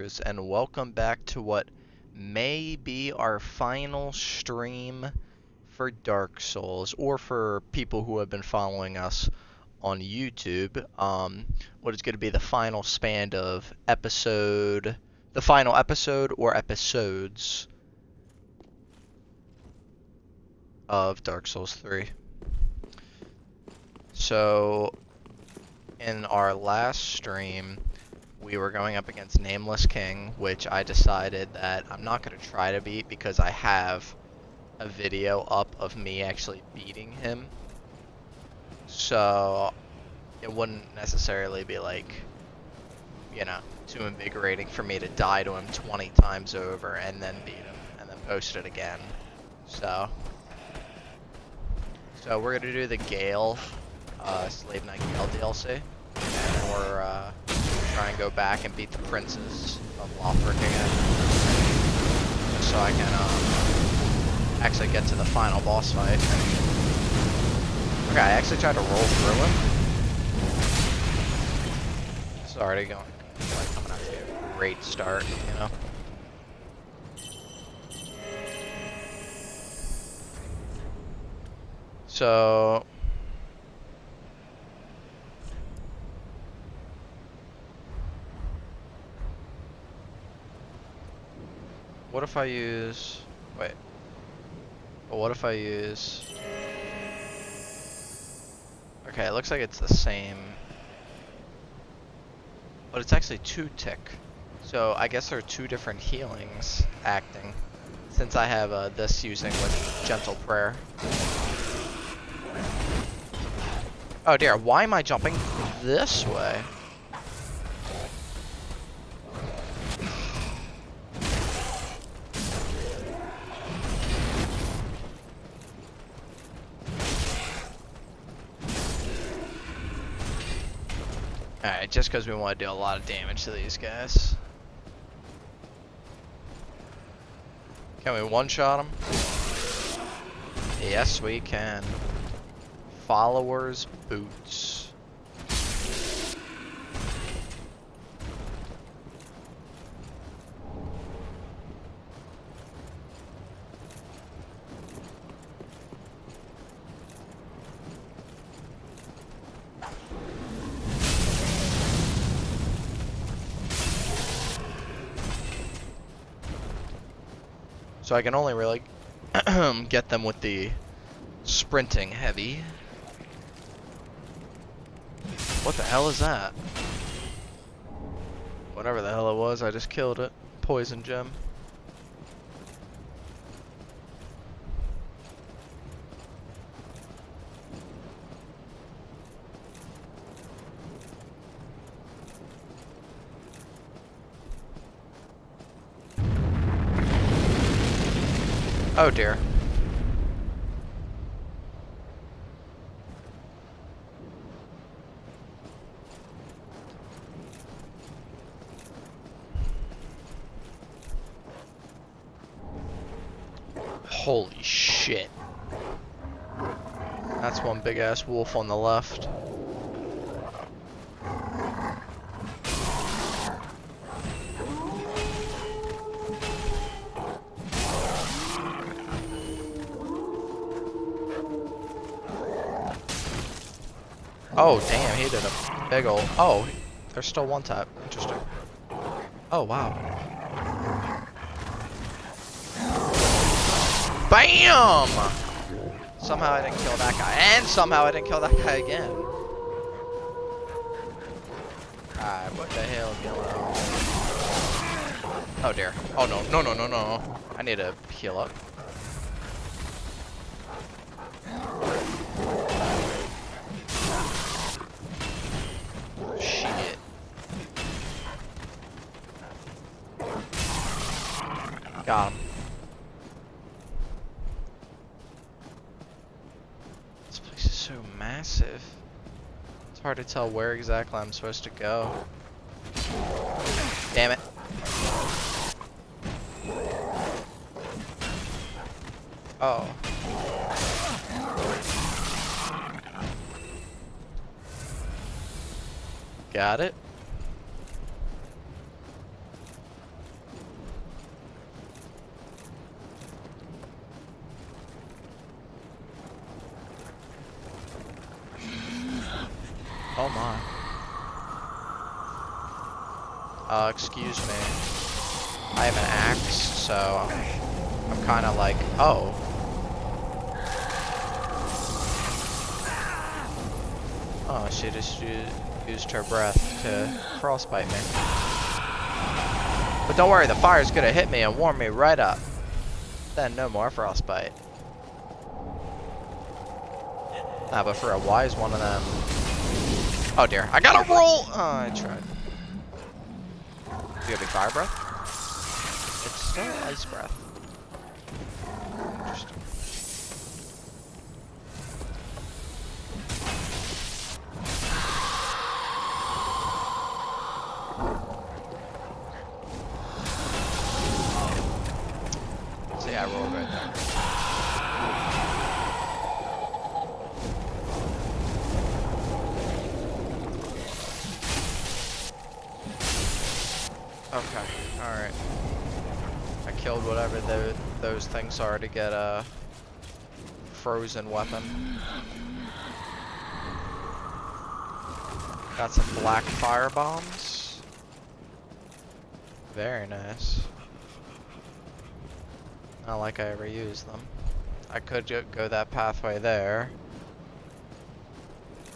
viewers, and welcome back to what may be our final stream for Dark Souls, or for people who have been following us on YouTube. What is going to be the final span of the final episode or episodes of Dark Souls 3. So, in our last stream, we were going up against Nameless King, which I decided that I'm not going to try to beat because I have a video up of me actually beating him. So it wouldn't necessarily be like, too invigorating for me to die to him 20 times over and then beat him and then post it again. So we're going to do the Gale, Slave Knight Gale DLC, and then we're try and go back and beat the Princes of Lothric again, just so I can actually get to the final boss fight. Okay, I actually tried to roll through him. It's already going, coming out to a great start, So what if I use... Wait. But what if I use... Okay, it looks like it's the same. But it's actually 2 tick. So I guess there are 2 different healings acting. Since I have this using with Gentle Prayer. Oh dear, why am I jumping this way? Alright, just because we want to do a lot of damage to these guys. Can we one-shot them? Yes, we can. Followers' boots. So I can only really get them with the sprinting heavy. What the hell is that? Whatever the hell it was, I just killed it. Poison gem. Oh dear. Holy shit. That's one big ass wolf on the left. Oh damn, he did a big ol'... Oh, there's still one tap. Interesting. Oh wow. BAM! Somehow I didn't kill that guy. And somehow I didn't kill that guy again. Alright, what the hell is going on? Oh dear. Oh no, no, no, no, no. I need to heal up. Shit. Got him. This place is so massive. It's hard to tell where exactly I'm supposed to go. Damn it. Oh. Got it. Oh my. Excuse me. I have an axe, so I'm kind of like, oh. Oh, she just used her breath to frostbite me. But don't worry, the fire's gonna hit me and warm me right up. Then no more frostbite. Nah, but for a wise one of them. Oh dear, I gotta roll! Oh, I tried. You got me fire breath? It's still ice breath. Interesting. See, I rolled right there. Okay, alright. I killed whatever those things are to get a frozen weapon. Got some black fire bombs. Very nice. Not like I ever used them. I could go that pathway there.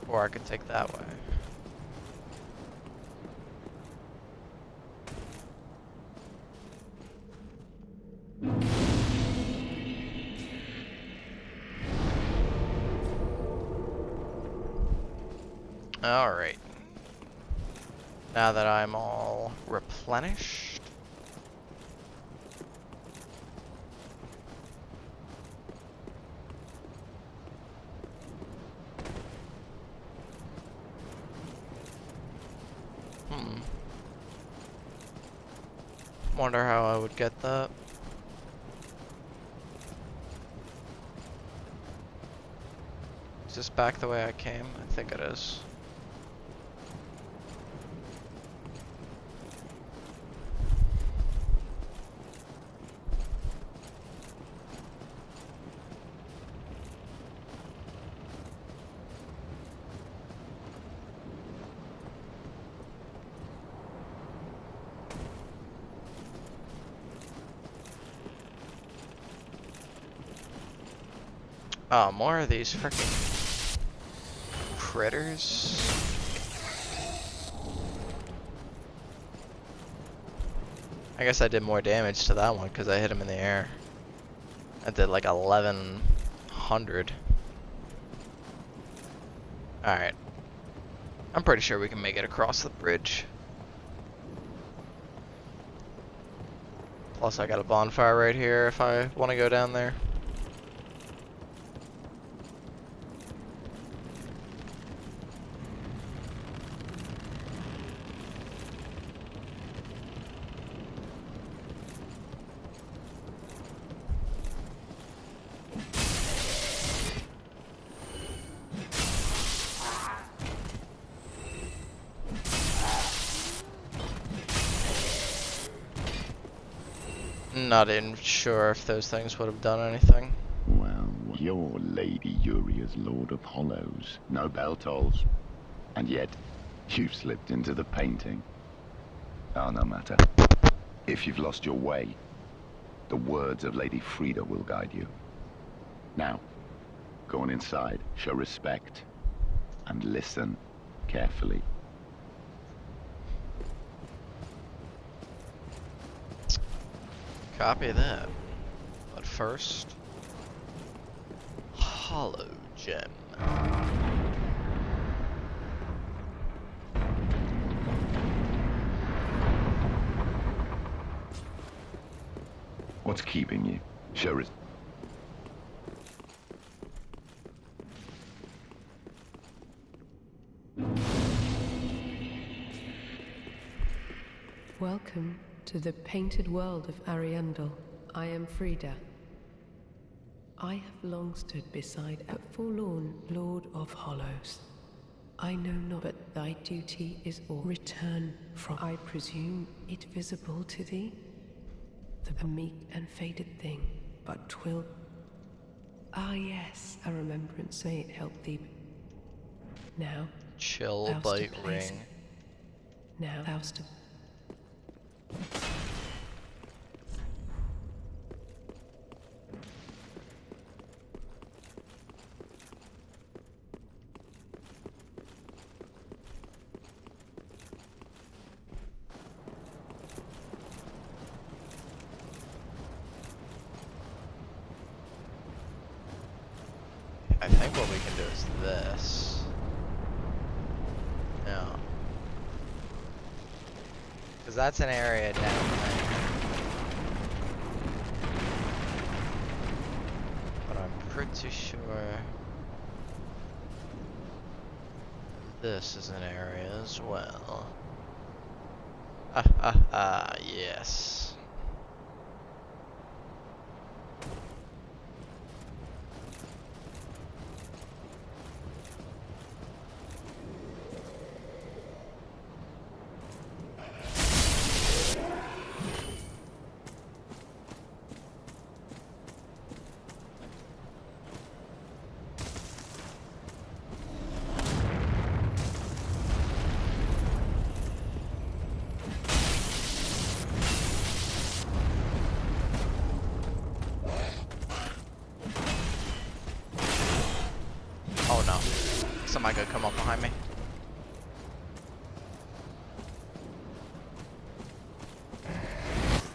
Or I could take that way. Alright. Now that I'm all replenished. Wonder how I would get that. Is this back the way I came? I think it is. Oh, more of these freaking critters. I guess I did more damage to that one because I hit him in the air. I did like 1100. Alright. I'm pretty sure we can make it across the bridge. Plus I got a bonfire right here if I want to go down there. Not even sure if those things would have done anything. Well, you're Lady Uria's Lord of Hollows. No bell tolls. And yet, you've slipped into the painting. Oh, no matter. If you've lost your way, the words of Lady Frida will guide you. Now, go on inside, show respect, and listen carefully. Copy that. But first, Hollow Gem. What's keeping you? Show respect. Welcome to the painted world of Ariandel. I am Frida. I have long stood beside a forlorn Lord of Hollows. I know not, but thy duty is all. Return from, I presume, it visible to thee? The meek and faded thing, but 'twill. Ah yes, a remembrance, may it help thee. Now, Chill Faust bite to place ring. it. Now Faust to... I think what we can do is this. No. Because that's an area down there. But I'm pretty sure this is an area as well. Yes. Oh no. Somebody could come up behind me.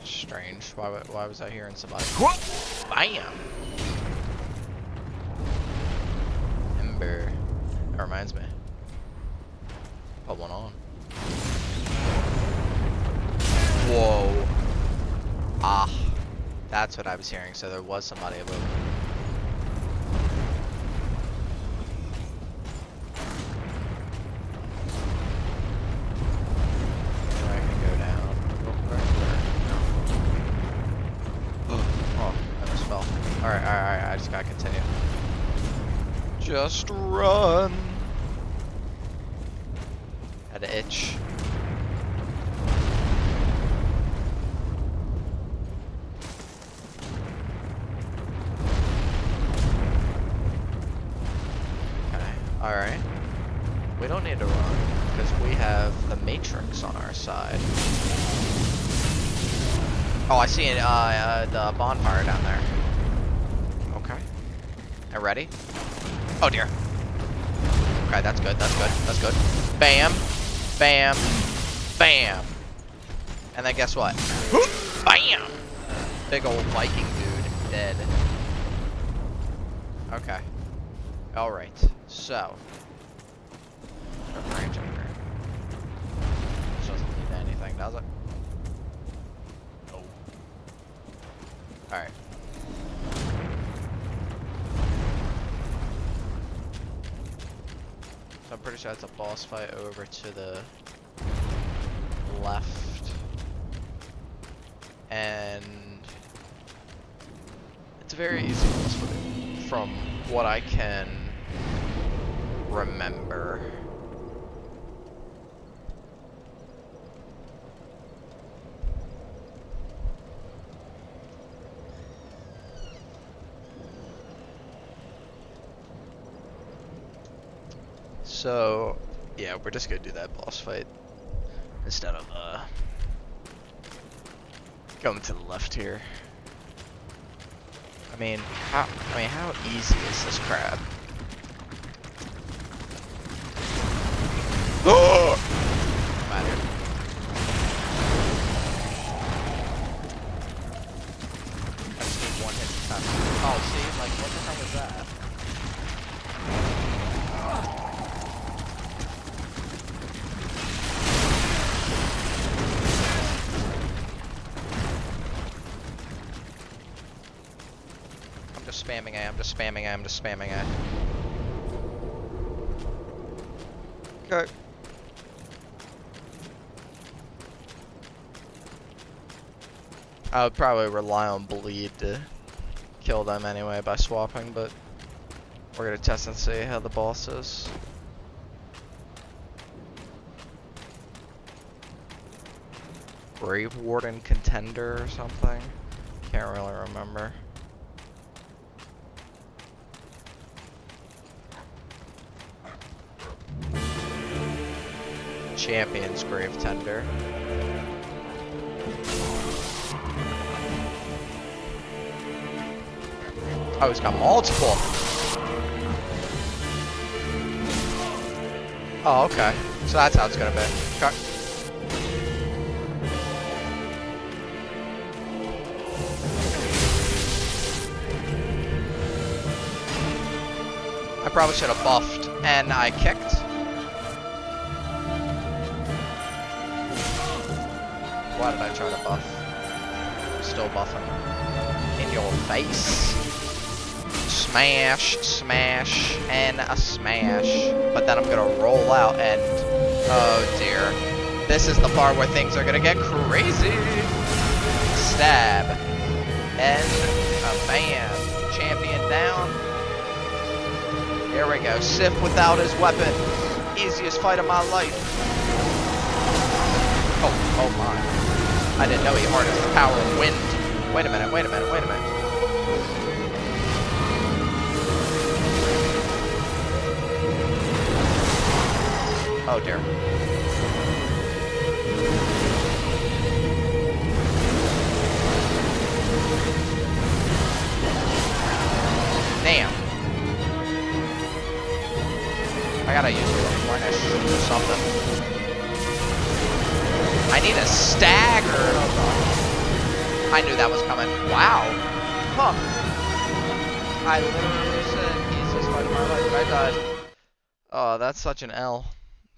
Strange. Why was I hearing somebody? Bam! Ember. That reminds me. Put one on. Whoa. Ah. That's what I was hearing, so there was somebody above me. I can go down real quick. Oh, I almost fell. Alright, I just gotta continue. Just run! Had to itch. Alright. We don't need to run, because we have the Matrix on our side. Oh, I see the bonfire down there. Okay. Are ready? Oh dear. Okay, that's good, that's good, that's good. Bam! Bam! Bam! And then guess what? Bam! Big old Viking dude, dead. Okay. Alright, so. Range up here. This doesn't need anything, does it? No. Alright. So I'm pretty sure it's a boss fight over to the left. And it's a very easy boss fight from what I can remember. So, yeah, we're just gonna do that boss fight instead of going to the left here. I mean, how easy is this crab? Oh! Matter. I just need one hit to touch. Oh, see, like, what the hell is that? I'm just spamming A, I'm just spamming A, I'm just spamming A. Okay. I would probably rely on bleed to kill them anyway by swapping, but we're gonna test and see how the boss is. Grave Warden Contender or something? Can't really remember. Champion's Grave Tender. Oh, he's got multiple. Oh, okay. So that's how it's gonna be. Okay. I probably should have buffed, and I kicked. Why did I try to buff? Still buffing. In your face. Smash, smash, and a smash. But then I'm gonna roll out and... oh dear. This is the part where things are gonna get crazy. Stab. And a bam. Champion down. Here we go. Sif without his weapon. Easiest fight of my life. Oh my. I didn't know he harnessed the power of wind. Wait a minute, wait a minute, wait a minute. Oh dear. Damn. I gotta use a replenish or something. I need a stagger. Oh god. I knew that was coming. Wow. Huh. I literally said easiest fight of my life and I died. Oh, that's such an L.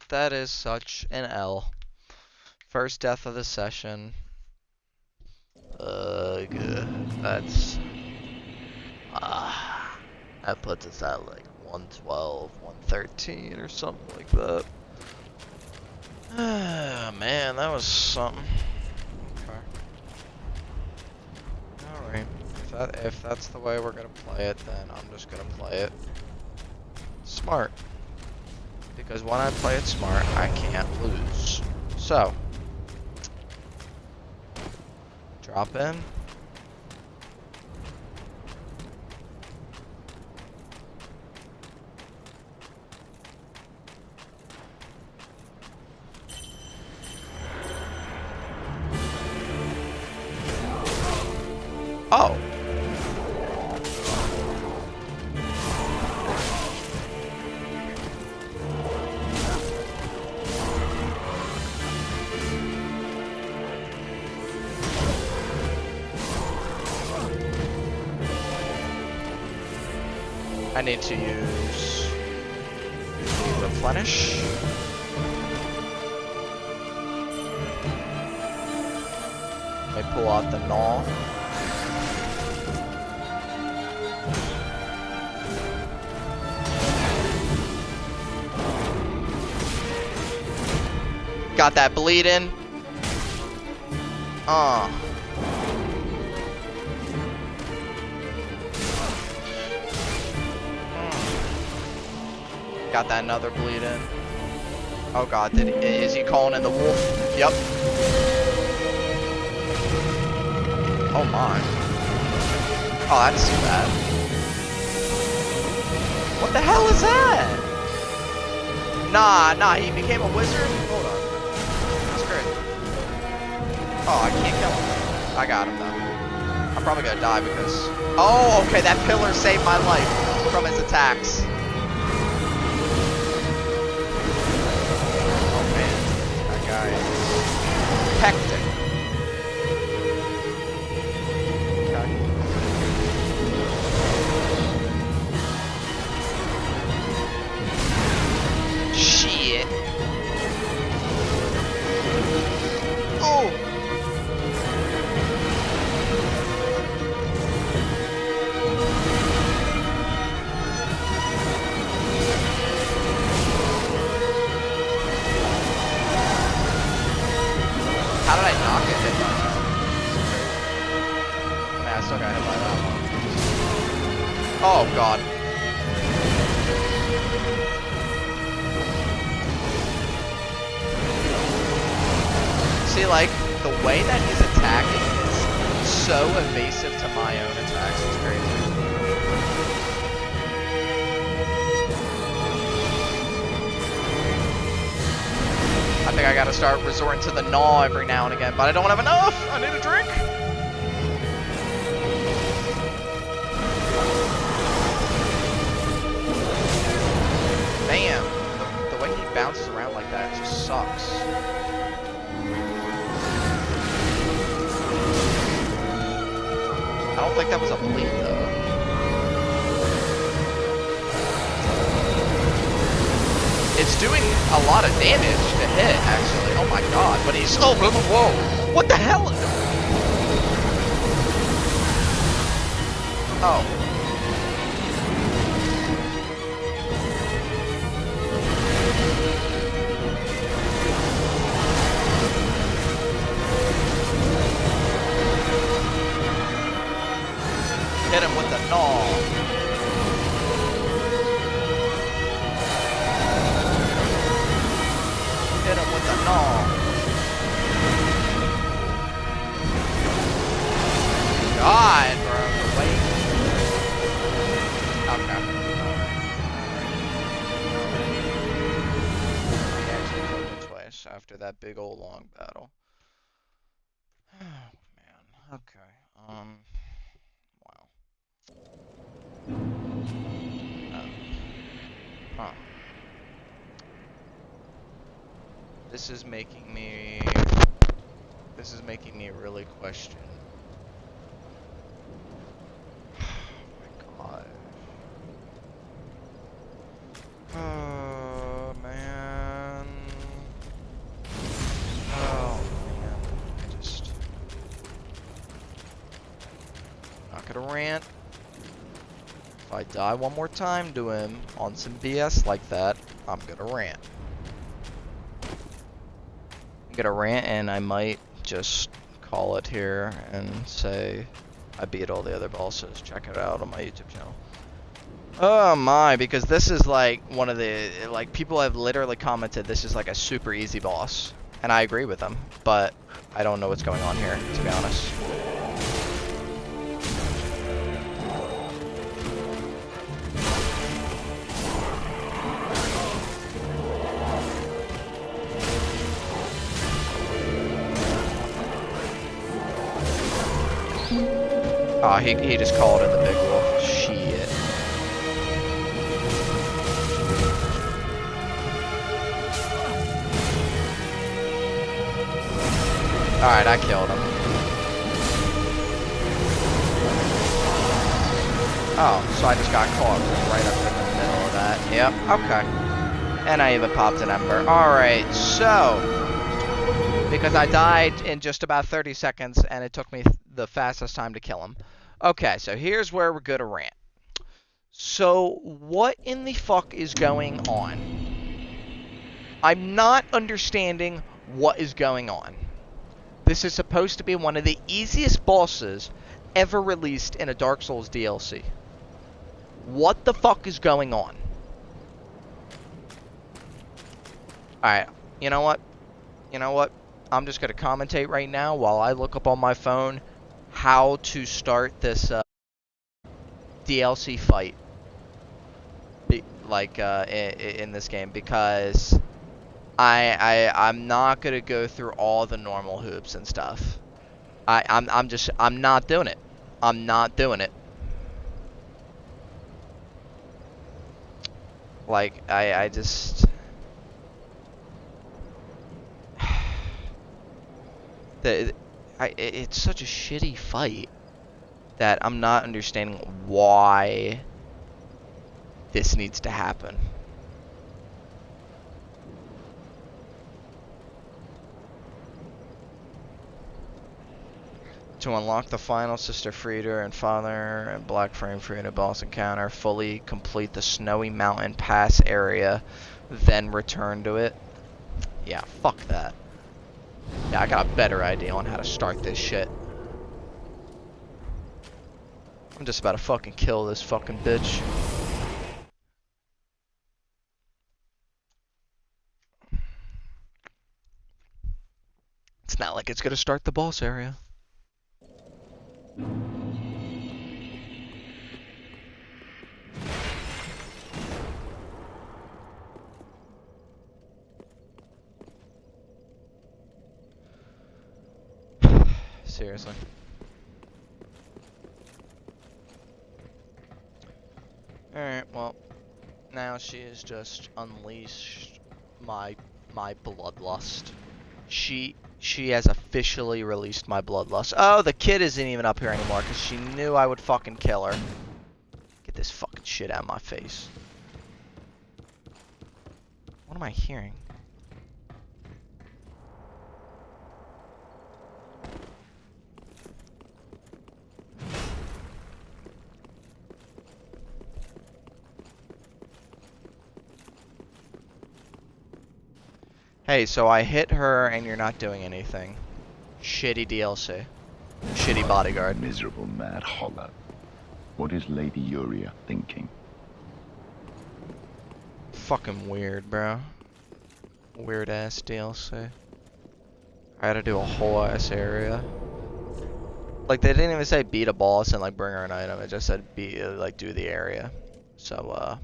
That is such an L. First death of the session. Good. That's... that puts us at like 112, 113 or something like that. Man, that was something. Okay. Alright. If that's the way we're gonna play it, then I'm just gonna play it smart. Because when I play it smart, I can't lose. So. Drop in. Oh. I need to use replenish. Let me pull out the gnaw. Got that bleed in. Got that another bleed in. Oh god, is he calling in the wolf? Yep. Oh my. Oh, that's too bad. What the hell is that? Nah, he became a wizard? Hold on. That's crazy. Oh, I can't kill him. I got him though. I'm probably gonna die because... oh, okay, that pillar saved my life from his attacks. Oh man, that guy is hectic. Shit. Oh. How did I not get hit by that? Man, I still got hit by that one. Oh god. See, like, the way that he's attacking is so evasive to my own attacks, it's crazy. I think like I gotta start resorting to the gnaw every now and again, but I don't have enough! I need a drink! Man, the way he bounces around like that just sucks. I don't think that was a bleed, though. It's doing a lot of damage to hit, actually. Oh my god, but he's... Oh, whoa! What the hell? Oh. Hit him with the gnaw. Hit him with the gnaw. God, bro. Wait. Okay. He actually killed me twice after that big old long battle. Oh, man. Okay. Wow. Huh. This is making me really question. Oh my god. Oh man. Oh man. I'm not gonna rant. If I die one more time to him on some BS like that, I'm gonna rant. I'm gonna rant, and I might just call it here and say I beat all the other bosses. Check it out on my YouTube channel. Oh my, because this is like one of the, like, people have literally commented this is like a super easy boss, and I agree with them, but I don't know what's going on here, to be honest. Oh, he just called in the big wolf. Shit. Alright, I killed him. Oh, so I just got caught right up in the middle of that. Yep, okay. And I even popped an ember. Alright, so... because I died in just about 30 seconds, and it took me the fastest time to kill him. Okay, so here's where we're gonna rant. So, what in the fuck is going on? I'm not understanding what is going on. This is supposed to be one of the easiest bosses ever released in a Dark Souls DLC. What the fuck is going on? Alright, you know what? You know what? I'm just gonna commentate right now while I look up on my phone how to start this DLC fight, like in this game, because I'm not gonna go through all the normal hoops and stuff. I'm not doing it. I'm not doing it. Like I just it's such a shitty fight that I'm not understanding why this needs to happen. To unlock the final Sister Frieda and Father and Black Frame Frieda boss encounter, fully complete the Snowy Mountain Pass area, then return to it. Yeah, fuck that. Yeah, I got a better idea on how to start this shit. I'm just about to fucking kill this fucking bitch. It's not like it's gonna start the boss area. seriously. Alright, well, now she has just unleashed my bloodlust. She has officially released my bloodlust. Oh, the kid isn't even up here anymore because she knew I would fucking kill her. Get this fucking shit out of my face. What am I hearing? Hey, so I hit her and you're not doing anything. Shitty DLC. Shitty bodyguard. Miserable mad hollow. What is Lady Uria thinking? Fucking weird, bro. Weird ass DLC. I had to do a whole ass area. Like, they didn't even say beat a boss and like bring her an item. It just said like do the area. So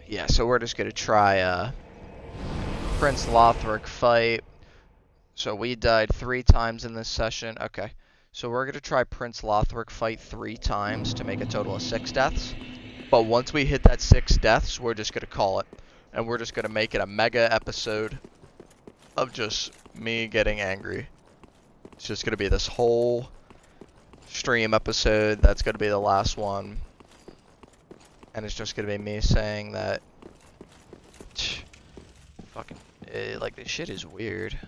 yeah, so we're just gonna try Prince Lothric fight. So we died 3 times in this session. Okay. So we're gonna try Prince Lothric fight 3 times to make a total of 6 deaths. But once we hit that 6 deaths, we're just gonna call it. And we're just gonna make it a mega episode of just me getting angry. It's just gonna be this whole stream episode. That's gonna be the last one. And it's just gonna be me saying that fucking like this shit is weird.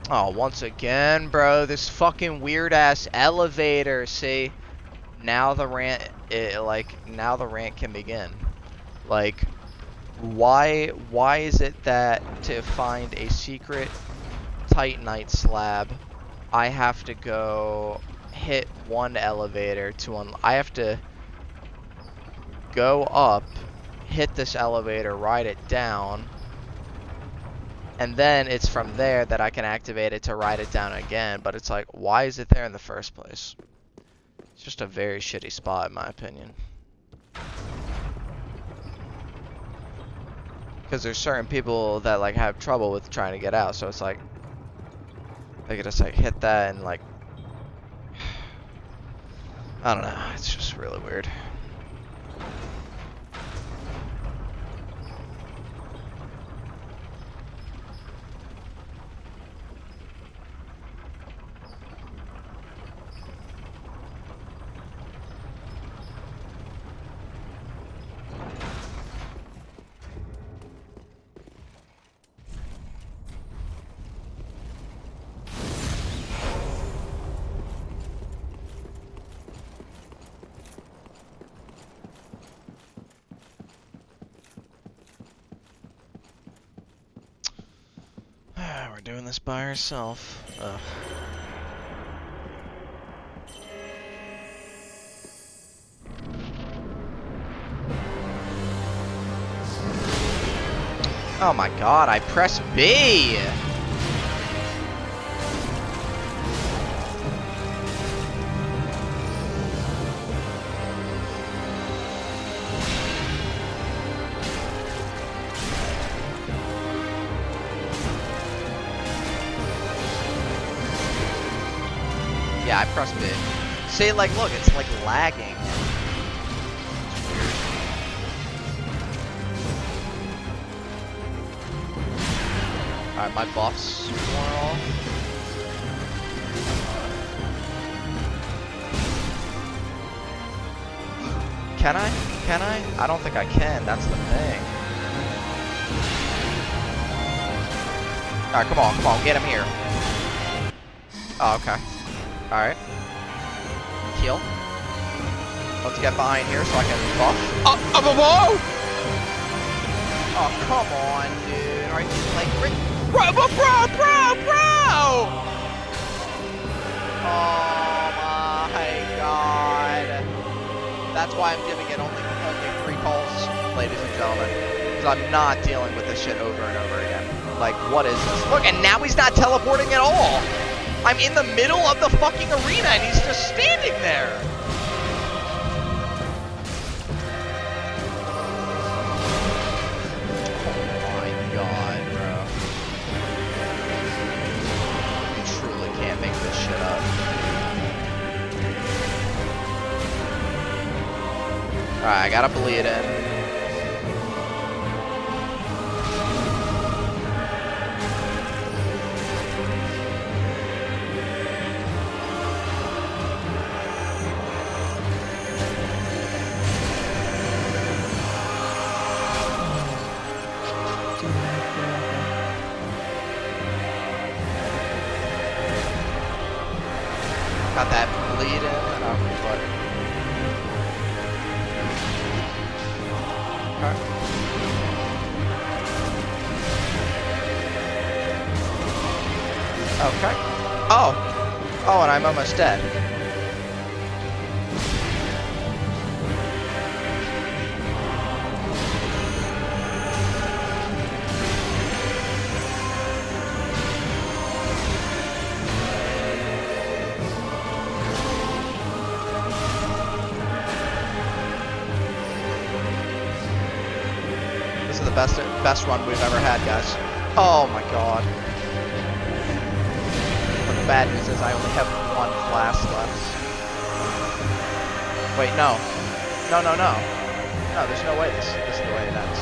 Oh, once again, bro, this fucking weird ass elevator. See, now the rant, now the rant can begin. Like, why is it that to find a secret Titanite slab, I have to go hit one elevator to I have to go up, hit this elevator, ride it down, and then it's from there that I can activate it to ride it down again. But it's like, why is it there in the first place? It's just a very shitty spot in my opinion. Because there's certain people that like have trouble with trying to get out, so it's like they could just like hit that and like I don't know, it's just really weird. We're doing this by herself. Ugh. Oh my god, I pressed B! Yeah, I pressed B. See, like, look, it's like lagging. It's weird. Alright, my buff's worn off. Can I? Can I? I don't think I can, that's the thing. Alright, come on, get him here. Oh, okay. Alright. Heal. Let's get behind here so I can buff. Whoa! Oh, come on, dude. Are you like, bro! Oh my god. That's why I'm giving it only 3 calls, ladies and gentlemen. Because I'm not dealing with this shit over and over again. Like, what is this? Look, and now he's not teleporting at all! I'm in the middle of the fucking arena and he's just standing there! Alright, I gotta bleed in. Got that bleed in, but okay. Oh, and I'm almost dead. This is the best run we've ever had, guys. Oh my god. But the bad news is I only have one flask left. Wait, no. No, there's no way this is the way it ends.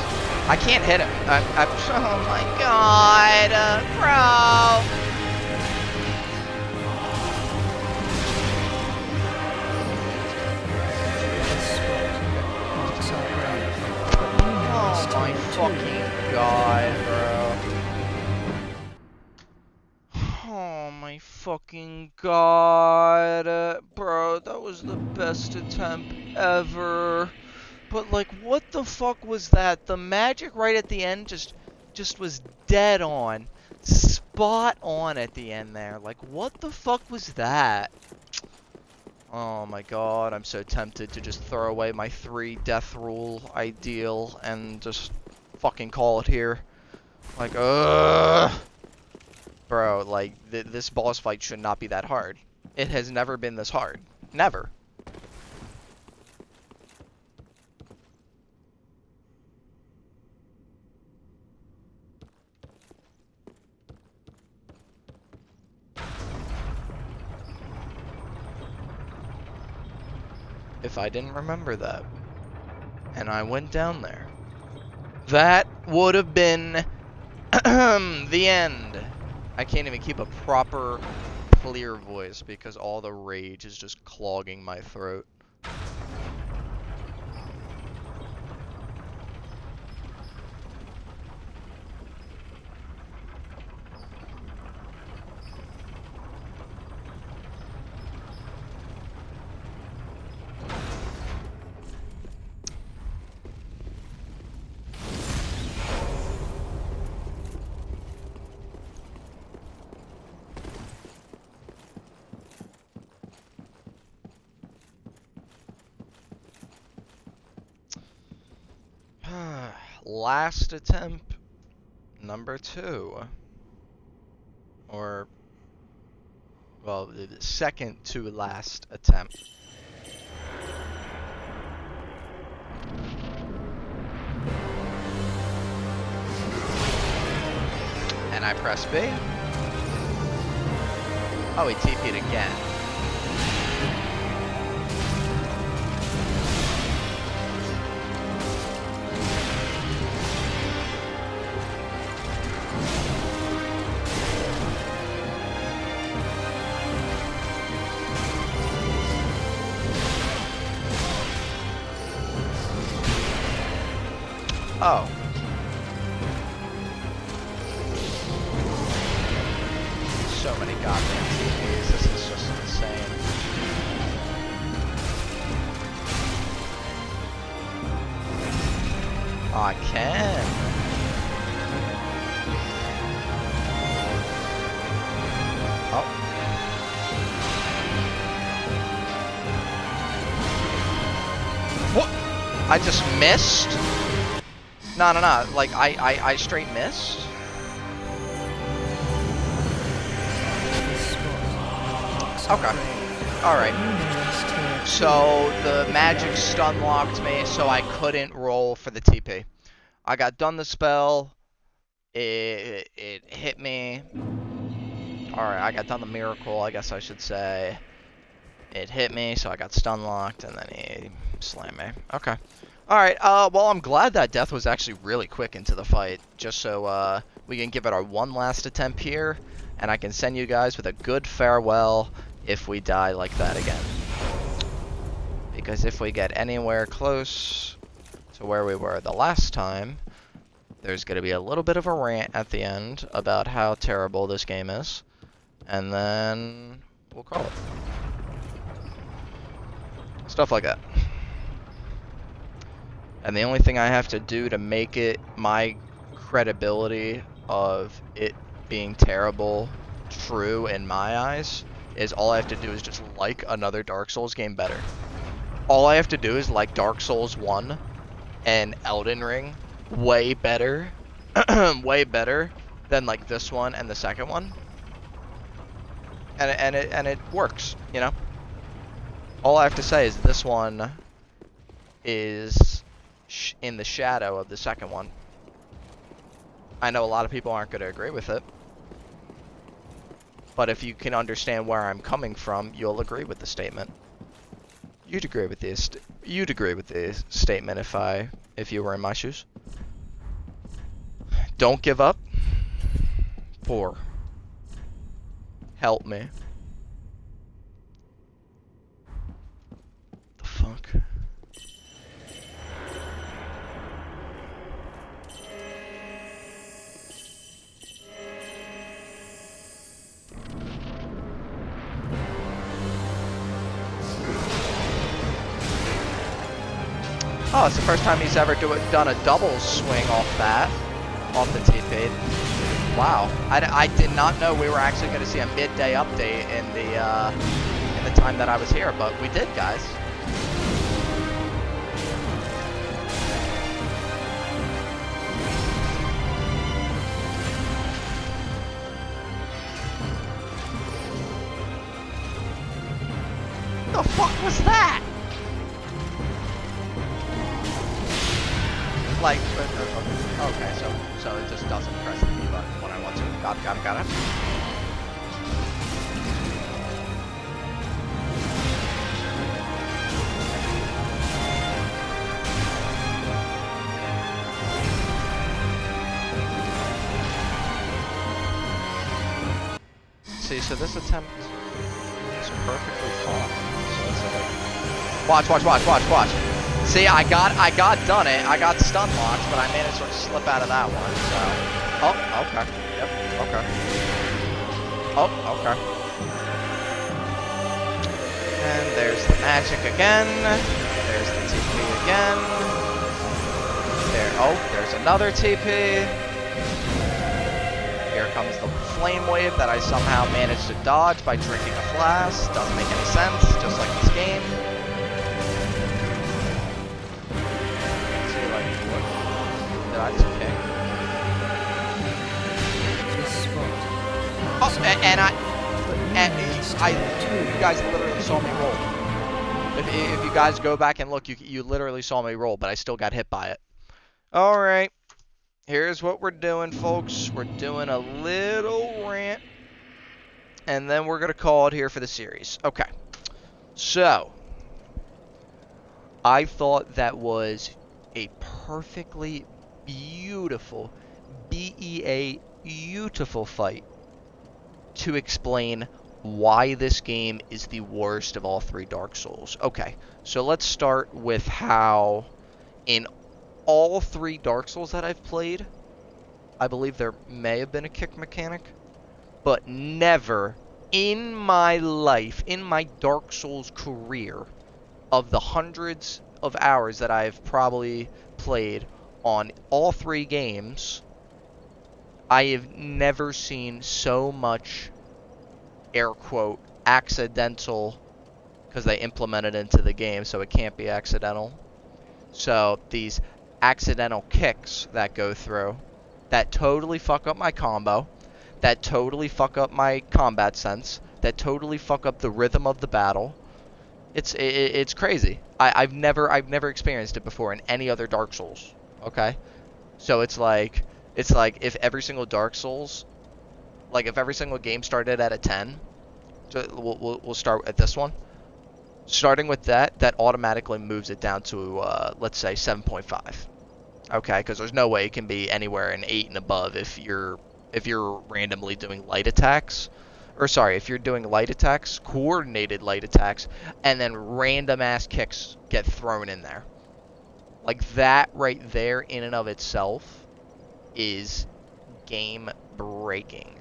I can't hit him. Oh my god, bro. Oh my fucking god, bro. Oh my fucking god, bro, that was the best attempt ever. But like, what the fuck was that? The magic right at the end just was dead on. Spot on at the end there. Like, what the fuck was that? Oh my god, I'm so tempted to just throw away my 3 death rule ideal and just fucking call it here. Like, bro, like, this boss fight should not be that hard. It has never been this hard. Never. If I didn't remember that, and I went down there, that would have been the end. I can't even keep a proper, clear voice because all the rage is just clogging my throat. Last attempt, number 2. Or, well, the second to last attempt. And I press B. Oh, he TP'd again. Oh. So many goddamn TVs, this is just insane. Oh, I can. Oh. What? I just missed? No, like, I straight missed? Okay. Alright. So, the magic stun locked me, so I couldn't roll for the TP. I got done the spell. It hit me. Alright, I got done the miracle, I guess I should say. it hit me, so I got stun locked, and then he slammed me. Okay. Alright, well, I'm glad that death was actually really quick into the fight, just so, we can give it our one last attempt here, and I can send you guys with a good farewell if we die like that again. Because if we get anywhere close to where we were the last time, there's going to be a little bit of a rant at the end about how terrible this game is, and then we'll call it. Stuff like that. And the only thing I have to do to make it my credibility of it being terrible true in my eyes is all I have to do is just like another Dark Souls game better. All I have to do is like Dark Souls 1 and Elden Ring way better, way better than like this one and the second one. And it works, you know? All I have to say is this one is in the shadow of the second one. I know a lot of people aren't going to agree with it, but if you can understand where I'm coming from, you'll agree with the statement. You'd agree with this. You'd agree with the statement if you were in my shoes. Don't give up. Poor. Help me. The fuck? Oh, it's the first time he's ever done a double swing off the TP. Wow, I did not know we were actually going to see a midday update in the time that I was here, but we did, guys. The fuck was that? Like, okay, so it just doesn't press the B button when I want to. Got it. See, so this attempt is perfectly fine. So it's like, watch. See, I got done it. I got stun locked, but I managed to slip out of that one. So, oh, okay, yep, okay. Oh, okay. And there's the magic again. There's the TP again. There. Oh, there's another TP. Here comes the flame wave that I somehow managed to dodge by drinking a flask. Doesn't make any sense, just like this game. That's okay. Oh, you guys literally saw me roll. If you guys go back and look, you literally saw me roll, but I still got hit by it. All right, here's what we're doing, folks. We're doing a little rant, and then we're gonna call it here for the series. Okay, so I thought that was a perfectly beautiful, BEA beautiful fight to explain why this game is the worst of all three Dark Souls. Okay, so let's start with how in all three Dark Souls that I've played, I believe there may have been a kick mechanic, but never in my life, in my Dark Souls career, of the hundreds of hours that I've probably played on all three games, I have never seen so much, air quote, accidental, because they implemented it into the game, so it can't be accidental. So these accidental kicks that go through, that totally fuck up my combo, that totally fuck up my combat sense, that totally fuck up the rhythm of the battle. It's crazy. I've never experienced it before in any other Dark Souls. Okay, so it's like if every single Dark Souls, like if every single game started at a 10, so we'll start at this one. Starting with that, that automatically moves it down to, let's say, 7.5. Okay, because there's no way it can be anywhere in 8 and above if you're randomly doing light attacks. Or sorry, if you're doing light attacks, coordinated light attacks, and then random ass kicks get thrown in there. Like that right there in and of itself is game breaking.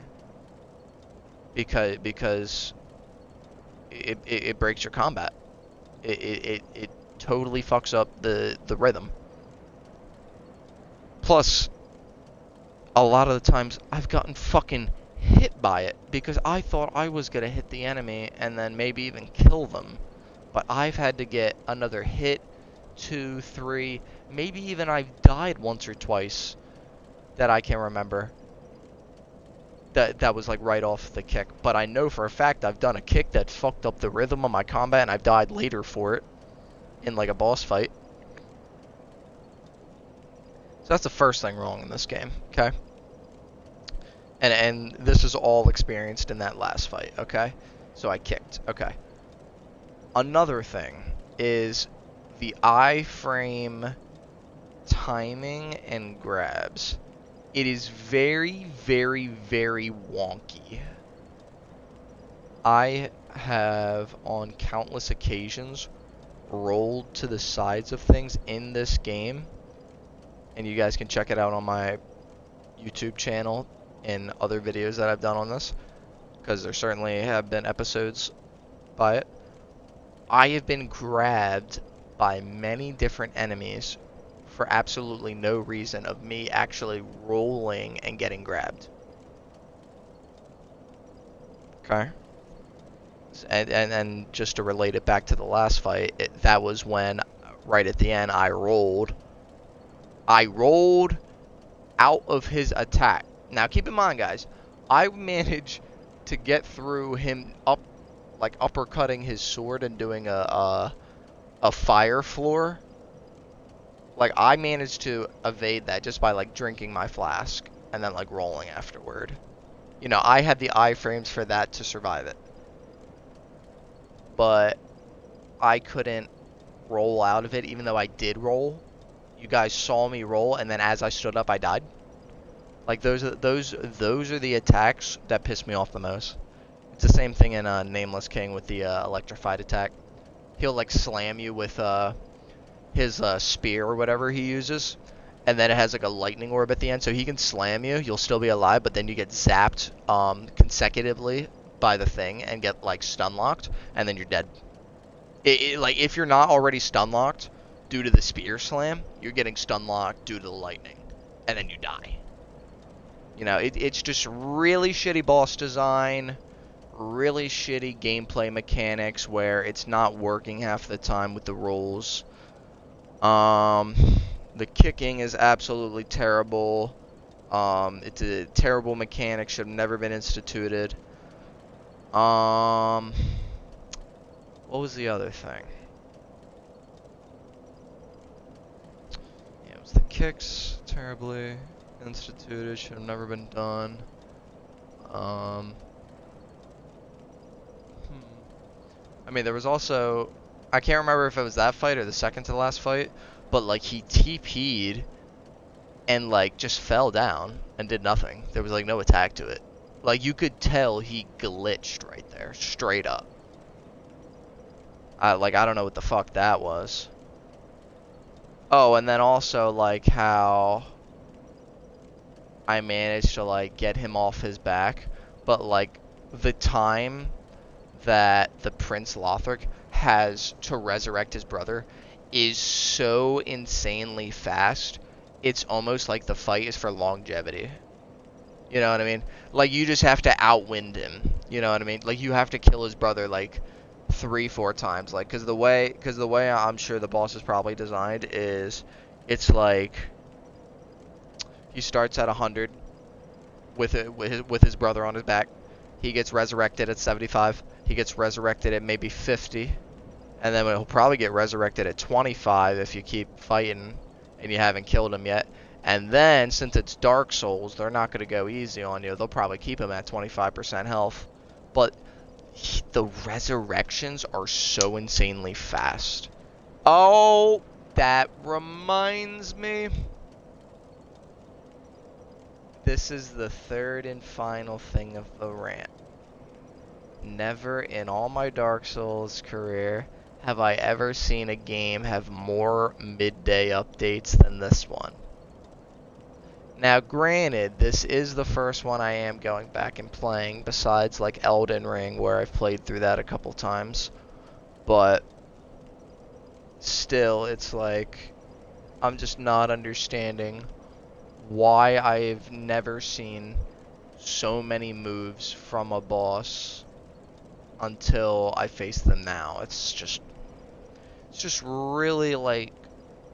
Because it breaks your combat. It totally fucks up the rhythm. Plus, a lot of the times I've gotten fucking hit by it because I thought I was gonna hit the enemy and then maybe even kill them. But I've had to get another hit, 2, 3, maybe even I've died once or twice that I can remember. That was like right off the kick. But I know for a fact I've done a kick that fucked up the rhythm of my combat and I've died later for it in like a boss fight. So that's the first thing wrong in this game, okay? And this is all experienced in that last fight, okay? So I kicked, okay. Another thing is the iframe timing and grabs. It is very, very, very wonky. I have, on countless occasions, rolled to the sides of things in this game, and you guys can check it out on my YouTube channel and other videos that I've done on this, because there certainly have been episodes by it. I have been grabbed by many different enemies for absolutely no reason of me actually rolling and getting grabbed. Okay? And just to relate it back to the last fight, that was when, right at the end, I rolled out of his attack. Now keep in mind, guys, I managed to get through him uppercutting his sword and doing a fire floor. Like, I managed to evade that just by like drinking my flask and then like rolling afterward. You know, I had the iframes for that to survive it. But I couldn't roll out of it even though I did roll. You guys saw me roll, and then as I stood up I died. Like, those are the attacks that piss me off the most. It's the same thing in Nameless King with the electrified attack. He'll like slam you with his spear or whatever he uses, and then it has like a lightning orb at the end, so he can slam you, you'll still be alive, but then you get zapped consecutively by the thing and get like stun locked, and then you're dead. Like, if you're not already stun locked due to the spear slam, you're getting stun locked due to the lightning, and then you die. You know, it's just really shitty boss design, really shitty gameplay mechanics where it's not working half the time with the rolls. The kicking is absolutely terrible. It's a terrible mechanic, should have never been instituted. What was the other thing? Yeah, it was the kicks, terribly instituted, should have never been done. I mean, there was also, I can't remember if it was that fight or the second to the last fight, but like he TP'd and like just fell down and did nothing. There was like no attack to it. Like, you could tell he glitched right there, straight up. I don't know what the fuck that was. Oh, and then also like how I managed to like get him off his back, but like the time that the Prince Lothric has to resurrect his brother is so insanely fast, it's almost like the fight is for longevity. You know what I mean? Like, you just have to outwind him. You know what I mean? Like, you have to kill his brother like 3-4 times. Like, because the way I'm sure the boss is probably designed is, it's like he starts at 100 with his brother on his back. He gets resurrected at 75. He gets resurrected at maybe 50. And then he'll probably get resurrected at 25 if you keep fighting and you haven't killed him yet. And then, since it's Darksouls, they're not going to go easy on you. They'll probably keep him at 25% health. But the resurrections are so insanely fast. Oh, that reminds me. This is the third and final thing of the rant. Never in all my Dark Souls career have I ever seen a game have more midday updates than this one. Now, granted, this is the first one I am going back and playing, besides like Elden Ring, where I've played through that a couple times. But still, it's like I'm just not understanding why I've never seen so many moves from a boss until I face them now. It's just really like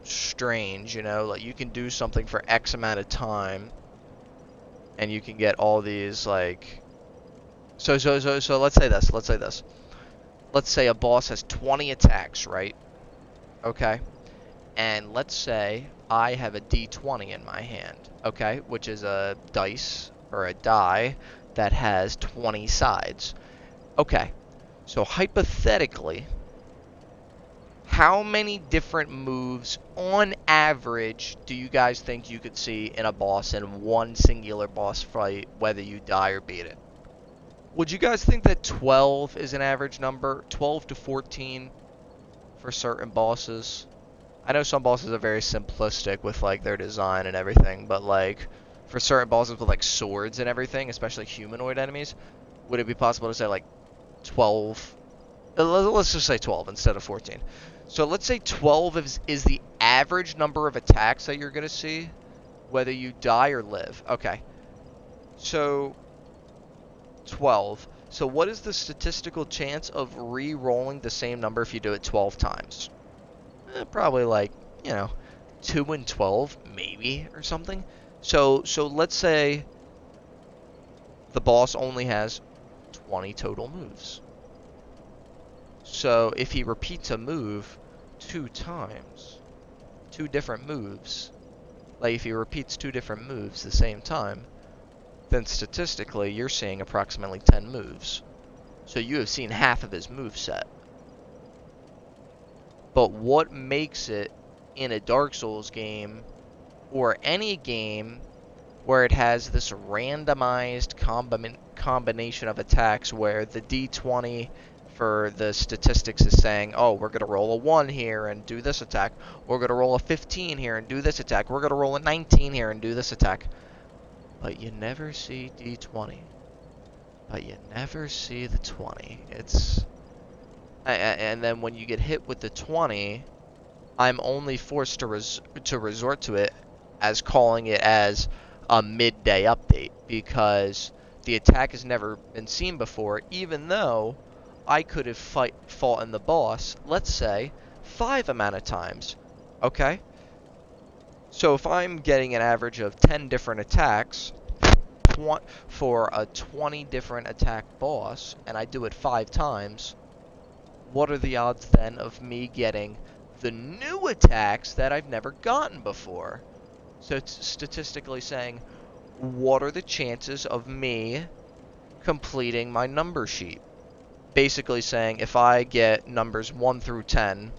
strange, you know, like you can do something for X amount of time and you can get all these like so let's say this. Let's say a boss has 20 attacks, right? Okay. And let's say I have a D20 in my hand, okay, which is a dice or a die that has 20 sides. Okay. So hypothetically, how many different moves on average do you guys think you could see in a boss in one singular boss fight, whether you die or beat it? Would you guys think that 12 is an average number? 12 to 14 for certain bosses? I know some bosses are very simplistic with like their design and everything, but like for certain bosses with like swords and everything, especially humanoid enemies, would it be possible to say like 12? Let's just say 12 instead of 14. So let's say 12 is the average number of attacks that you're going to see, whether you die or live. Okay. So 12. So what is the statistical chance of re-rolling the same number if you do it 12 times? Probably like, 2 and 12 maybe or something. So let's say the boss only has 20 total moves. So if he repeats a move 2 times, 2 different moves, like if he repeats 2 different moves the same time, then statistically you're seeing approximately 10 moves. So you have seen half of his move set. But what makes it in a Dark Souls game or any game where it has this randomized combination of attacks where the D20 for the statistics is saying, oh, we're going to roll a 1 here and do this attack. We're going to roll a 15 here and do this attack. We're going to roll a 19 here and do this attack. But you never see D20. But you never see the 20. And then when you get hit with the 20, I'm only forced to resort to it as calling it as a midday update because the attack has never been seen before, even though I could have fought in the boss, let's say, 5 amount of times. Okay? So if I'm getting an average of 10 different attacks for a 20 different attack boss, and I do it 5 times, what are the odds then of me getting the new attacks that I've never gotten before? So it's statistically saying, what are the chances of me completing my number sheet? Basically saying, if I get numbers 1 through 10,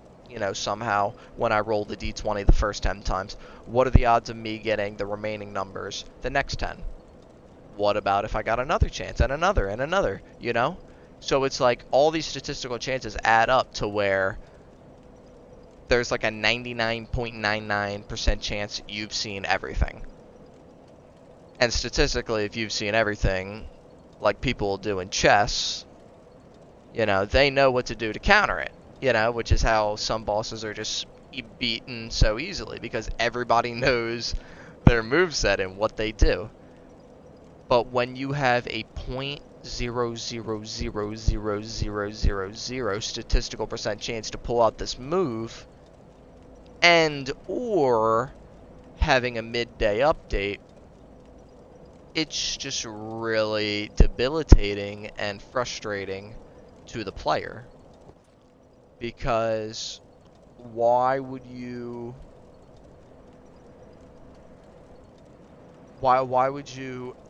somehow when I roll the d20 the first 10 times, what are the odds of me getting the remaining numbers the next 10? What about if I got another chance and another and another, So it's like all these statistical chances add up to where there's like a 99.99% chance you've seen everything. And statistically, if you've seen everything, like people do in chess, they know what to do to counter it, which is how some bosses are just beaten so easily, because everybody knows their moveset and what they do. But when you have a 0.000000 statistical percent chance to pull out this move, and or having a midday update, it's just really debilitating and frustrating to the player. Because why would you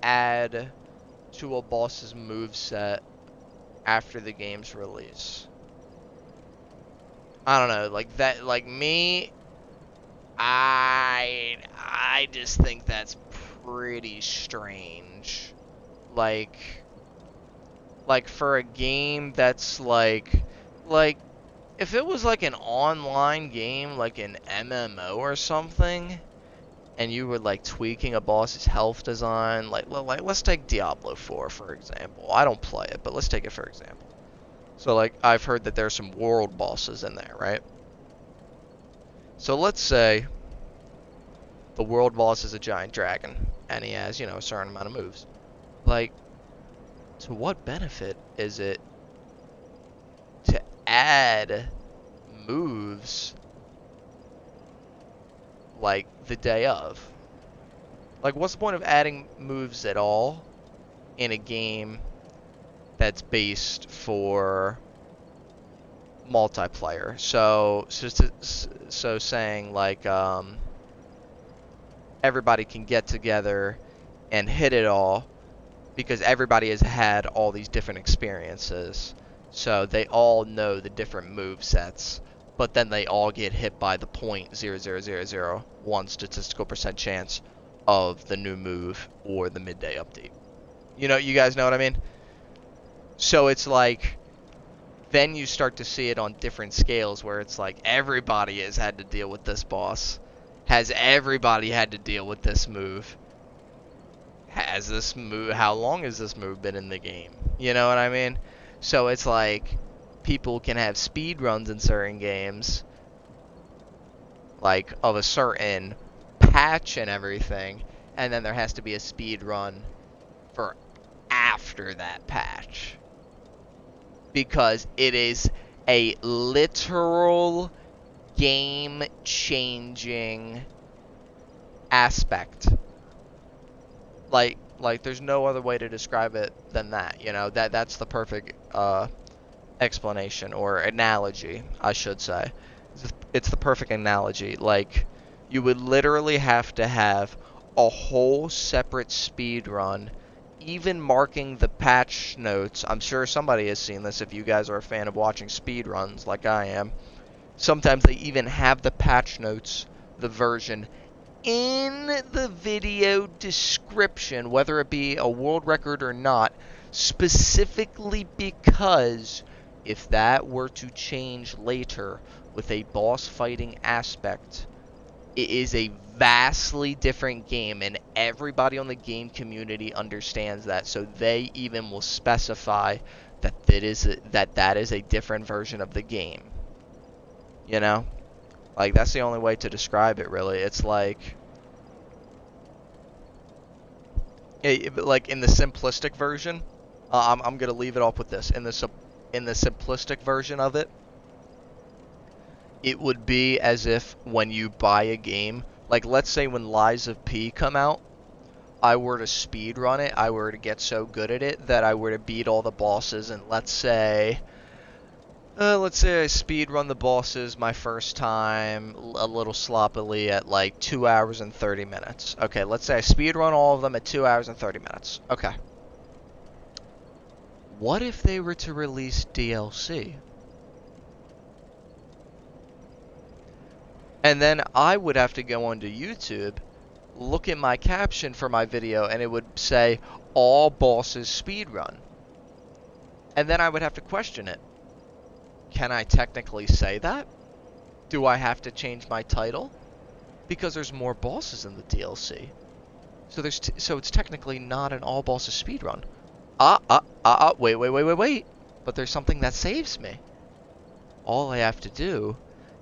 add to a boss's moveset after the game's release. I don't know, like that, like me, I just think that's pretty strange. Like for a game that's like if it was like an online game, like an MMO or something, and you were like tweaking a boss's health design, like let's take Diablo 4 for example. I don't play it, but let's take it for example. So like I've heard that there's some world bosses in there, right? So let's say the world boss is a giant dragon, and he has, a certain amount of moves. Like, to what benefit is it to add moves like the day of? Like, what's the point of adding moves at all in a game that's based for multiplayer? So saying like everybody can get together and hit it all because everybody has had all these different experiences. So they all know the different move sets, but then they all get hit by the 0.00001 statistical percent chance of the new move or the midday update. You guys know what I mean? So it's like, then you start to see it on different scales where it's like everybody has had to deal with this boss. Has everybody had to deal with this move? Has this move, how long has this move been in the game? You know what I mean? So it's like people can have speed runs in certain games, like of a certain patch and everything, and then there has to be a speed run for after that patch. Because it is a literal game-changing aspect. Like there's no other way to describe it than that. That's the perfect explanation or analogy, I should say. It's the perfect analogy. Like, you would literally have to have a whole separate speed run, even marking the patch notes. I'm sure somebody has seen this if you guys are a fan of watching speed runs like I am. Sometimes they even have the patch notes, the version, in the video description, whether it be a world record or not, specifically because if that were to change later with a boss fighting aspect, it is a vastly different game, and everybody on the game community understands that, so they even will specify that is a different version of the game. Like, that's the only way to describe it, really. It's like in the simplistic version, I'm gonna leave it off with this. In the simplistic version of it, it would be as if when you buy a game, like let's say when Lies of P come out, I were to speed run it, I were to get so good at it that I were to beat all the bosses, and let's say I speed run the bosses my first time a little sloppily at like 2 hours and 30 minutes. Okay, let's say I speed run all of them at 2 hours and 30 minutes. Okay. What if they were to release DLC? And then I would have to go onto YouTube, look at my caption for my video, and it would say, all bosses speedrun. And then I would have to question it. Can I technically say that? Do I have to change my title? Because there's more bosses in the DLC. So it's technically not an all bosses speedrun. Wait. But there's something that saves me. All I have to do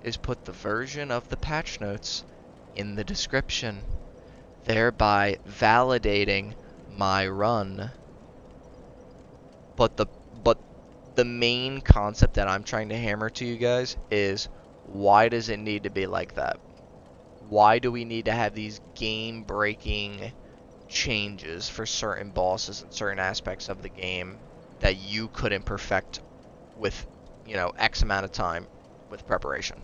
is put the version of the patch notes in the description, thereby validating my run. But the main concept that I'm trying to hammer to you guys is, why does it need to be like that? Why do we need to have these game-breaking changes for certain bosses and certain aspects of the game that you couldn't perfect with, X amount of time with preparation?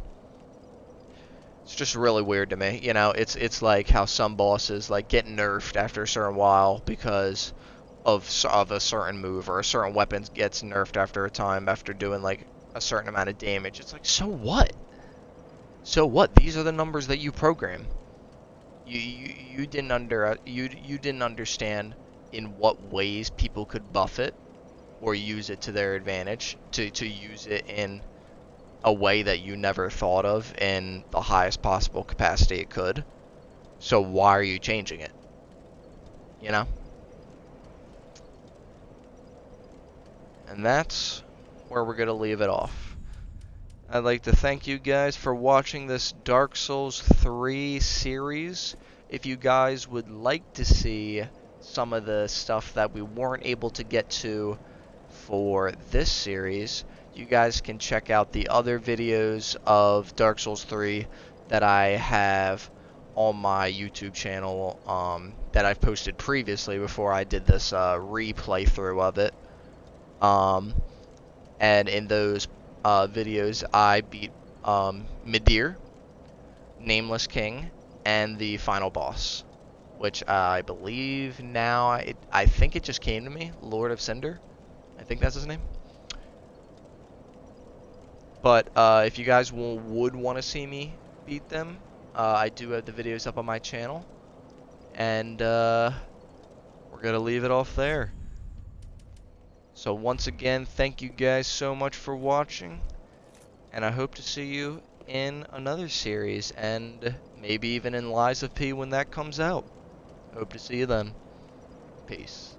It's just really weird to me. It's like how some bosses like get nerfed after a certain while because of a certain move, or a certain weapon gets nerfed after a time after doing like a certain amount of damage. It's like, so what? So what? These are the numbers that you program. You didn't understand in what ways people could buff it or use it to their advantage, to use it in a way that you never thought of in the highest possible capacity it could. So why are you changing it? You know? And that's where we're going to leave it off. I'd like to thank you guys for watching this Dark Souls 3 series. If you guys would like to see some of the stuff that we weren't able to get to for this series, you guys can check out the other videos of Dark Souls 3 that I have on my YouTube channel, that I've posted previously before I did this replay through of it. And in those videos, I beat Midir, Nameless King, and the final boss, which I believe now, I think it just came to me, Lord of Cinder. I think that's his name. But if you guys would want to see me beat them, I do have the videos up on my channel. And we're going to leave it off there. So once again, thank you guys so much for watching. And I hope to see you in another series, and maybe even in Lies of P when that comes out. Hope to see you then. Peace.